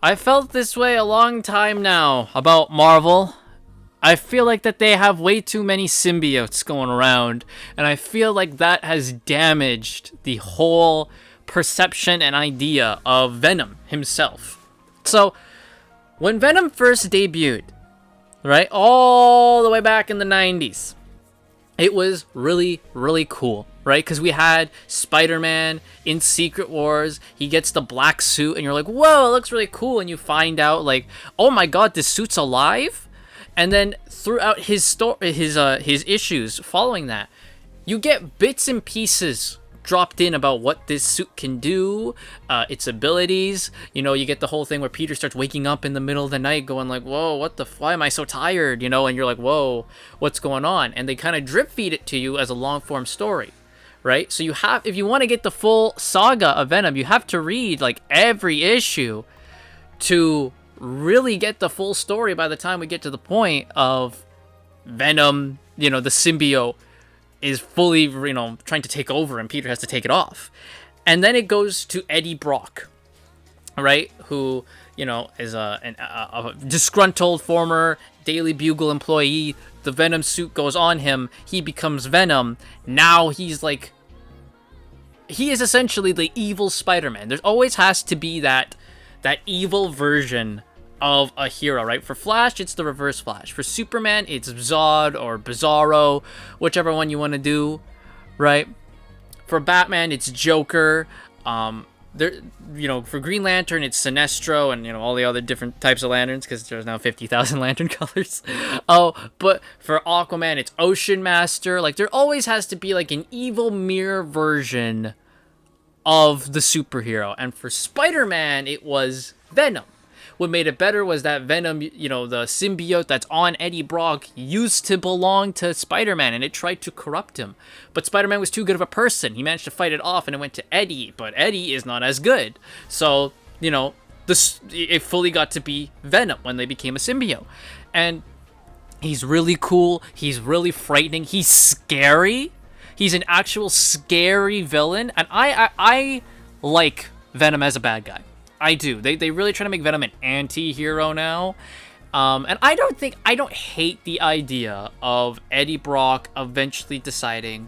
I felt this way a long time now about Marvel. I feel like that they have way too many symbiotes going around, and I feel like that has damaged the whole perception and idea of Venom himself. So, when Venom first debuted, right, all the way back in the 90s, it was really, really cool, right? Because we had Spider-Man in Secret Wars. He gets the black suit, and you're like, whoa, it looks really cool. And you find out, like, oh my god, this suit's alive? And then throughout his his issues following that, you get bits and pieces dropped in about what this suit can do, its abilities. You know, you get the whole thing where Peter starts waking up in the middle of the night going like, whoa, why am I so tired? You know, and you're like, whoa, what's going on? And they kind of drip feed it to you as a long form story, right? So you have, if you want to get the full saga of Venom, you have to read like every issue to really get the full story by the time we get to the point of Venom, you know, the symbiote is fully, you know, trying to take over and Peter has to take it off. And then it goes to Eddie Brock, right? Who, you know, is a disgruntled former Daily Bugle employee. The Venom suit goes on him. He becomes Venom. Now he's like, he is essentially the evil Spider-Man. There always has to be that evil version of a hero, right? For Flash, it's the Reverse Flash. For Superman, it's Zod or Bizarro, whichever one you want to do, right? For Batman, it's Joker. There, you know, for Green Lantern, it's Sinestro, and you know all the other different types of lanterns because there's now 50,000 lantern colors. Oh, but for Aquaman, it's Ocean Master. Like there always has to be like an evil mirror version of the superhero, and for Spider-Man, it was Venom. What made it better was that Venom, you know, the symbiote that's on Eddie Brock used to belong to Spider-Man, and it tried to corrupt him. But Spider-Man was too good of a person. He managed to fight it off, and it went to Eddie, but Eddie is not as good. So, you know, it fully got to be Venom when they became a symbiote. And he's really cool. He's really frightening. He's scary. He's an actual scary villain, and I like Venom as a bad guy. I do. They really try to make Venom an anti-hero now. And I don't hate the idea of Eddie Brock eventually deciding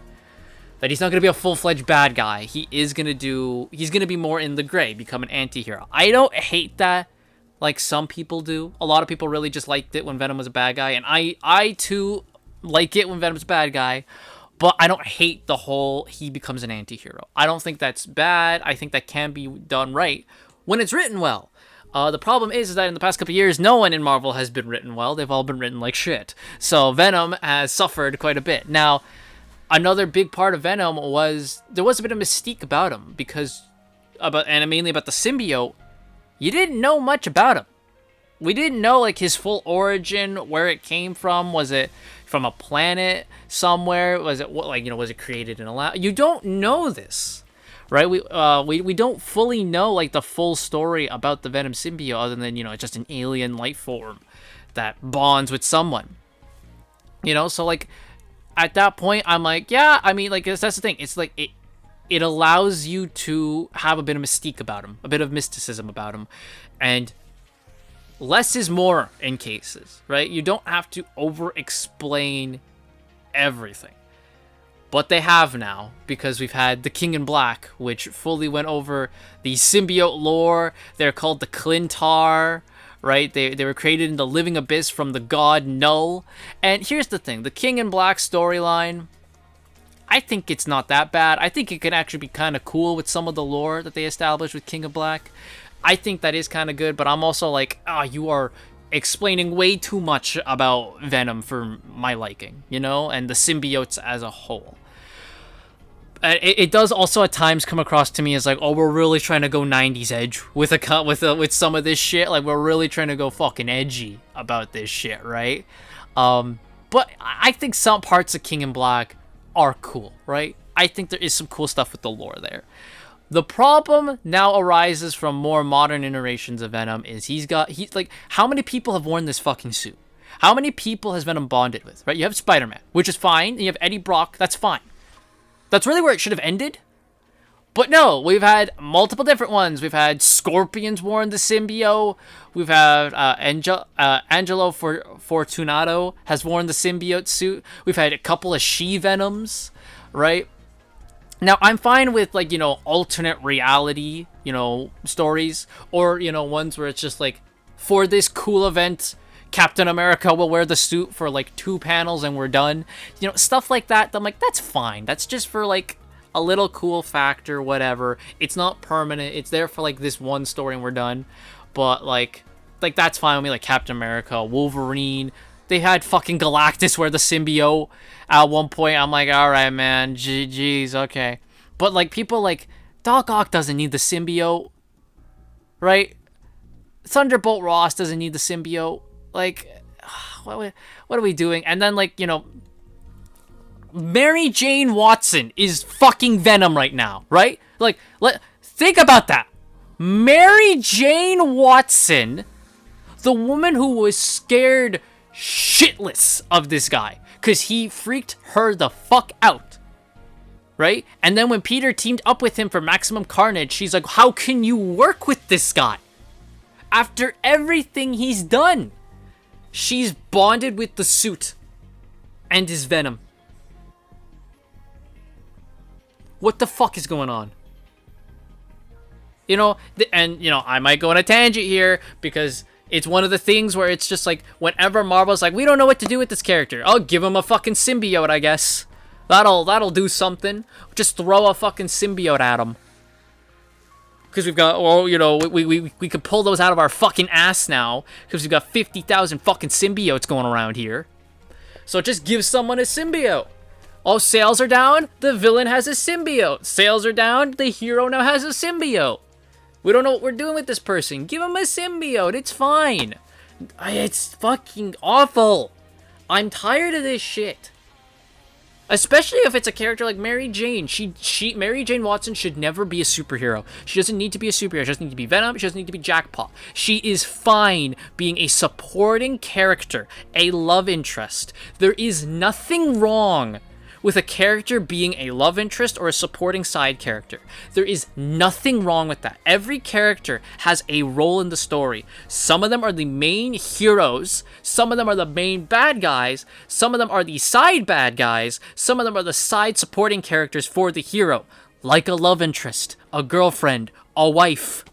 that he's not going to be a full-fledged bad guy. He's going to be more in the gray, become an anti-hero. I don't hate that like some people do. A lot of people really just liked it when Venom was a bad guy. And I too like it when Venom's a bad guy. But I don't hate the whole he becomes an anti-hero. I don't think that's bad. I think that can be done right when it's written well. The problem is that in the past couple of years, no one in Marvel has been written well. They've all been written like shit. So Venom has suffered quite a bit. Now, another big part of Venom was there was a bit of mystique about him and mainly about the symbiote. You didn't know much about him. We didn't know like his full origin, where it came from. Was it from a planet somewhere? Was it was it created in a lab? You don't know this. Right, we don't fully know like the full story about the Venom symbiote, other than it's just an alien life form that bonds with someone. So like at that point, I'm like, yeah, I mean, like that's the thing. It's like it allows you to have a bit of mystique about him, a bit of mysticism about him, and less is more in cases, right? You don't have to over-explain everything. But they have now, because we've had The King in Black, which fully went over the symbiote lore. They're called the Clintar, right? They were created in the living abyss from the god Null. And here's the thing, the King in Black storyline, I think it's not that bad. I think it can actually be kind of cool with some of the lore that they established with King of Black. I think that is kind of good, but I'm also like, you are explaining way too much about Venom for my liking, and the symbiotes as a whole. It does also at times come across to me as like, we're really trying to go 90s edge with some of this shit. Like, we're really trying to go fucking edgy about this shit, right? But I think some parts of King in Black are cool, right? I think there is some cool stuff with the lore there. The problem now arises from more modern iterations of Venom is he's like, how many people have worn this fucking suit? How many people has Venom bonded with, right? You have Spider-Man, which is fine, and you have Eddie Brock, that's fine. That's really where it should have ended. But no, we've had multiple different ones. We've had Scorpions worn the symbiote. We've had Angelo Fortunato has worn the symbiote suit. We've had a couple of She-Venoms, right? Now, I'm fine with, like, you know, alternate reality, you know, stories. Or, you know, ones where it's just like, for this cool event, Captain America will wear the suit for, like, 2 panels and we're done. You know, stuff like that. I'm like, that's fine. That's just for, like, a little cool factor, whatever. It's not permanent. It's there for, like, this one story and we're done. But, like that's fine with me. Like, Captain America, Wolverine. They had fucking Galactus wear the symbiote at one point. I'm like, alright, man. Jeez, okay. But, like, people like, Doc Ock doesn't need the symbiote. Right? Thunderbolt Ross doesn't need the symbiote. Like, what are we doing? And then, like, you know, Mary Jane Watson is fucking Venom right now, right? Like, think about that. Mary Jane Watson, the woman who was scared shitless of this guy because he freaked her the fuck out, right? And then when Peter teamed up with him for Maximum Carnage, she's like, how can you work with this guy after everything he's done? She's bonded with the suit and his Venom. What the fuck is going on? You know, and, you know, I might go on a tangent here because it's one of the things where it's just like, whenever Marvel's like, we don't know what to do with this character, I'll give him a fucking symbiote, I guess. That'll do something. Just throw a fucking symbiote at him. Because we've got, well, you know, we could pull those out of our fucking ass now. Because we've got 50,000 fucking symbiotes going around here. So just give someone a symbiote. Oh, sales are down? The villain has a symbiote. Sales are down? The hero now has a symbiote. We don't know what we're doing with this person. Give him a symbiote. It's fine. It's fucking awful. I'm tired of this shit. Especially if it's a character like Mary Jane. Mary Jane Watson should never be a superhero. She doesn't need to be a superhero. She doesn't need to be Venom. She doesn't need to be Jackpot. She is fine being a supporting character, a love interest. There is nothing wrong with a character being a love interest or a supporting side character. There is nothing wrong with that. Every character has a role in the story. Some of them are the main heroes. Some of them are the main bad guys. Some of them are the side bad guys. Some of them are the side supporting characters for the hero. Like a love interest, a girlfriend, a wife.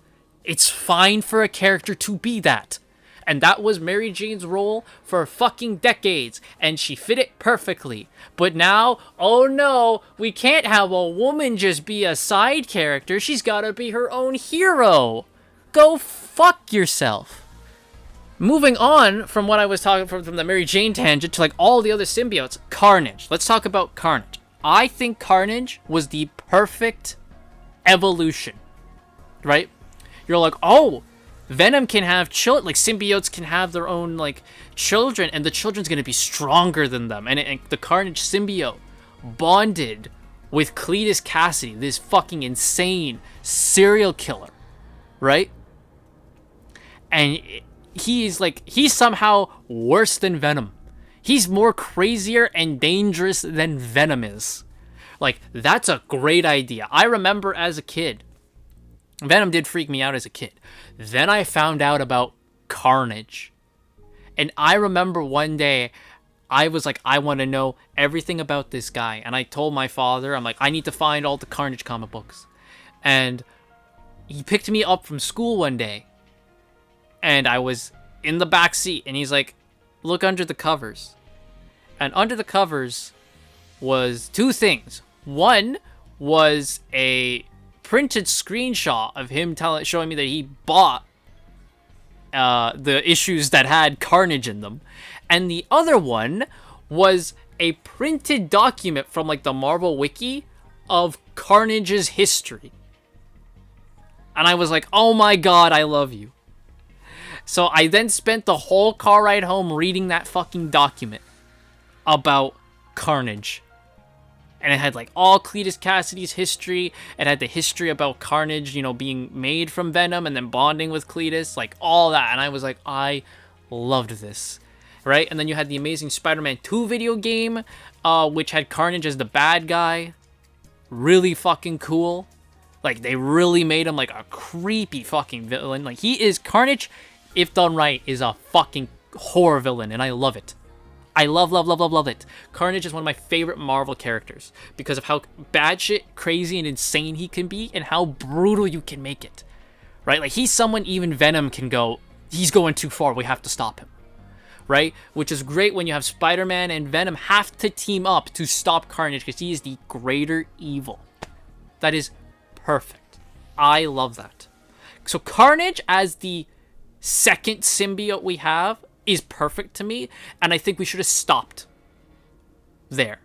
It's fine for a character to be that. And that was Mary Jane's role for fucking decades, and she fit it perfectly. But now, oh no, we can't have a woman just be a side character. She's gotta be her own hero. Go fuck yourself. Moving on from what I was talking from the Mary Jane tangent to like all the other symbiotes, Carnage. Let's talk about Carnage. I think Carnage was the perfect evolution, right? You're like, oh, Venom can have children, like symbiotes can have their own like children, and the children's gonna be stronger than them. And the Carnage symbiote bonded with Cletus Cassidy, this fucking insane serial killer, right? And he's somehow worse than Venom. He's more crazier and dangerous than Venom is. Like, that's a great idea. I remember as a kid, Venom did freak me out as a kid. Then I found out about Carnage. And I remember one day, I was like, I want to know everything about this guy. And I told my father, I'm like, I need to find all the Carnage comic books. And he picked me up from school one day. And I was in the back seat. And he's like, look under the covers. And under the covers was 2 things. One was a printed screenshot of him showing me that he bought the issues that had Carnage in them, and the other one was a printed document from like the Marvel Wiki of Carnage's history. And I was like, oh my god, I love you. So I then spent the whole car ride home reading that fucking document about Carnage. And it had like all Cletus Cassidy's history. It had the history about Carnage, you know, being made from Venom and then bonding with Cletus, like all that. And I was like, I loved this, right? And then you had the Amazing Spider-Man 2 video game, which had Carnage as the bad guy. Really fucking cool. Like, they really made him like a creepy fucking villain. Like, he is Carnage, if done right, is a fucking horror villain, and I love it. I love it. Carnage is one of my favorite Marvel characters because of how batshit crazy and insane he can be and how brutal you can make it. Right? Like, he's someone even Venom can go, he's going too far, we have to stop him. Right? Which is great when you have Spider-Man and Venom have to team up to stop Carnage because he is the greater evil. That is perfect. I love that. So Carnage as the second symbiote we have is perfect to me, and I think we should have stopped there.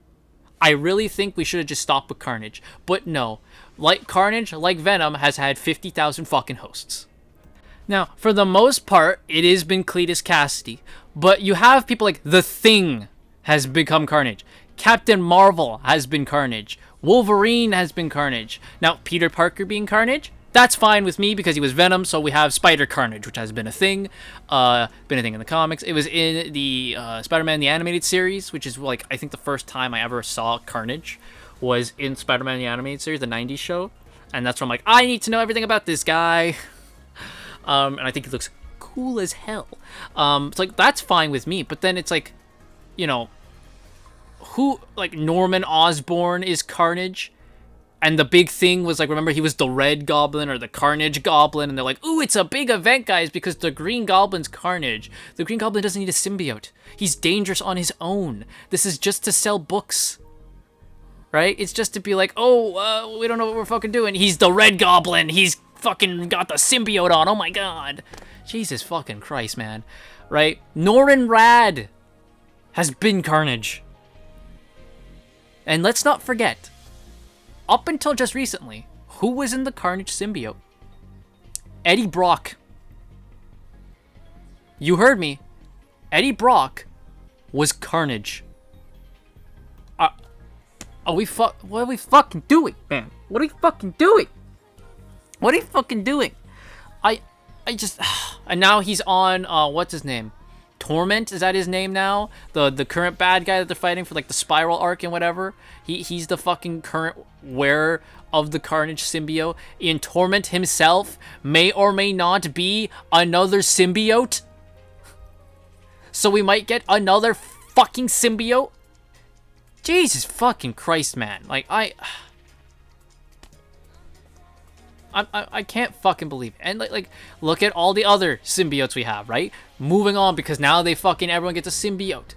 I really think we should have just stopped with Carnage. But no. Like Carnage, like Venom, has had 50,000 fucking hosts. Now, for the most part, it has been Cletus Cassidy. But you have people like The Thing has become Carnage. Captain Marvel has been Carnage. Wolverine has been Carnage. Now, Peter Parker being Carnage, that's fine with me because he was Venom, so we have Spider Carnage, which has been a thing. Been a thing in the comics. It was in the Spider-Man the Animated Series, which is, like, I think the first time I ever saw Carnage was in Spider-Man the Animated Series, the 90s show. And that's where I'm like, I need to know everything about this guy. And I think he looks cool as hell. It's like, that's fine with me. But then it's like, you know, who, like, Norman Osborn is Carnage? And the big thing was, like, remember, he was the Red Goblin or the Carnage Goblin. And they're like, ooh, it's a big event, guys, because the Green Goblin's Carnage. The Green Goblin doesn't need a symbiote. He's dangerous on his own. This is just to sell books. Right? It's just to be like, oh, we don't know what we're fucking doing. He's the Red Goblin. He's fucking got the symbiote on. Oh, my God. Jesus fucking Christ, man. Right? Norrin Rad has been Carnage. And let's not forget, up until just recently, who was in the Carnage symbiote? Eddie Brock. You heard me. Eddie Brock was Carnage. What are we fucking doing, man? What are we fucking doing? What are you fucking doing? I just... And now he's on, what's his name? Torment, is that his name now? The current bad guy that they're fighting for, like, the Spiral arc and whatever. He's the fucking current wearer of the Carnage symbiote. And Torment himself may or may not be another symbiote. So we might get another fucking symbiote. Jesus fucking Christ, man. Like, I can't fucking believe it. And like look at all the other symbiotes we have, right? Moving on, because now everyone gets a symbiote.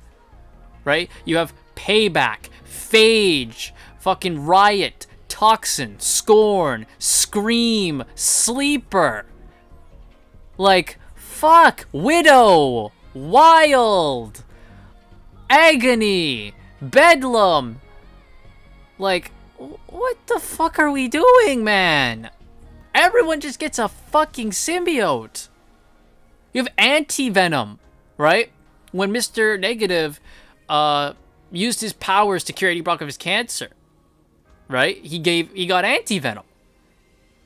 Right? You have Payback, Phage, fucking Riot, Toxin, Scorn, Scream, Sleeper. Like, fuck, Widow, Wild, Agony, Bedlam. Like, what the fuck are we doing, man? Everyone just gets a fucking symbiote. You have Anti-Venom, right? When Mr. Negative used his powers to cure Eddie Brock of his cancer, right? He got Anti-Venom.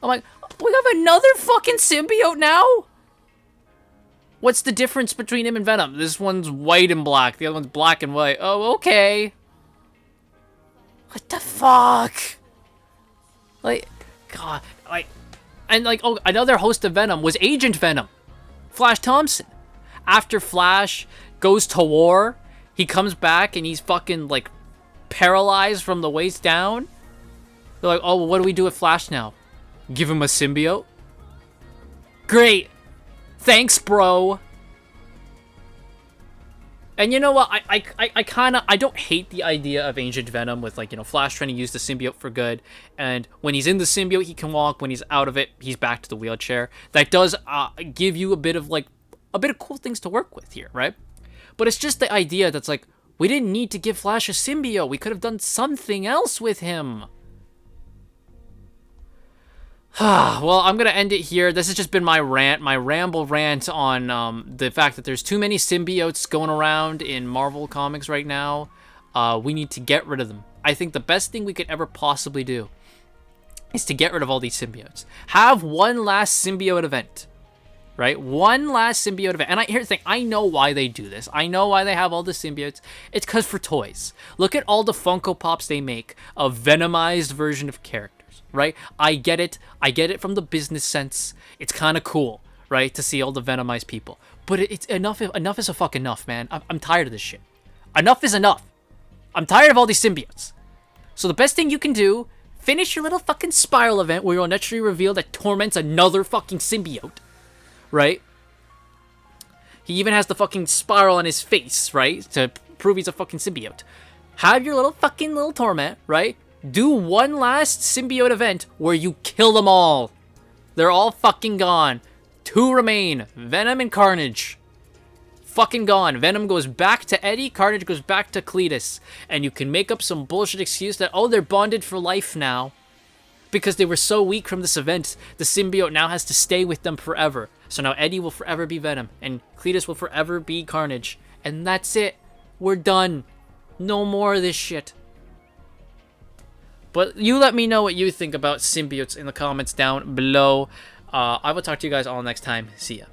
I'm like, we have another fucking symbiote now? What's the difference between him and Venom? This one's white and black. The other one's black and white. Oh, okay. What the fuck? Like, God, like, and like, oh, another host of Venom was Agent Venom, Flash Thompson. After Flash goes to war, he comes back and he's fucking, like, paralyzed from the waist down. They're like, oh, well, what do we do with Flash now? Give him a symbiote? Great. Thanks, bro. And you know what? I don't hate the idea of Agent Venom with, like, you know, Flash trying to use the symbiote for good. And when he's in the symbiote, he can walk. When he's out of it, he's back to the wheelchair. That does give you a bit of cool things to work with here, right? But it's just the idea that's like, we didn't need to give Flash a symbiote. We could have done something else with him. Well, I'm going to end it here. This has just been my ramble rant on the fact that there's too many symbiotes going around in Marvel Comics right now. We need to get rid of them. I think the best thing we could ever possibly do is to get rid of all these symbiotes. Have one last symbiote event, right? One last symbiote event. And here's the thing. I know why they do this. I know why they have all the symbiotes. It's because for toys. Look at all the Funko Pops they make of Venomized version of characters. right? I get it. I get it from the business sense. It's kind of cool, right, to see all the Venomized people. But it's enough. Enough is a fuck enough, man. I'm tired of this shit. Enough is enough. I'm tired of all these symbiotes. So the best thing you can do, finish your little fucking spiral event where you'll naturally reveal that Torment's another fucking symbiote, right? He even has the fucking spiral on his face, right? To prove he's a fucking symbiote. Have your little Torment, right? Do one last symbiote event where you kill them all. They're all fucking gone. 2 remain. Venom and Carnage. Fucking gone. Venom goes back to Eddie. Carnage goes back to Cletus. And you can make up some bullshit excuse that, oh, they're bonded for life now. Because they were so weak from this event, the symbiote now has to stay with them forever. So now Eddie will forever be Venom. And Cletus will forever be Carnage. And that's it. We're done. No more of this shit. But you let me know what you think about symbiotes in the comments down below. I will talk to you guys all next time. See ya.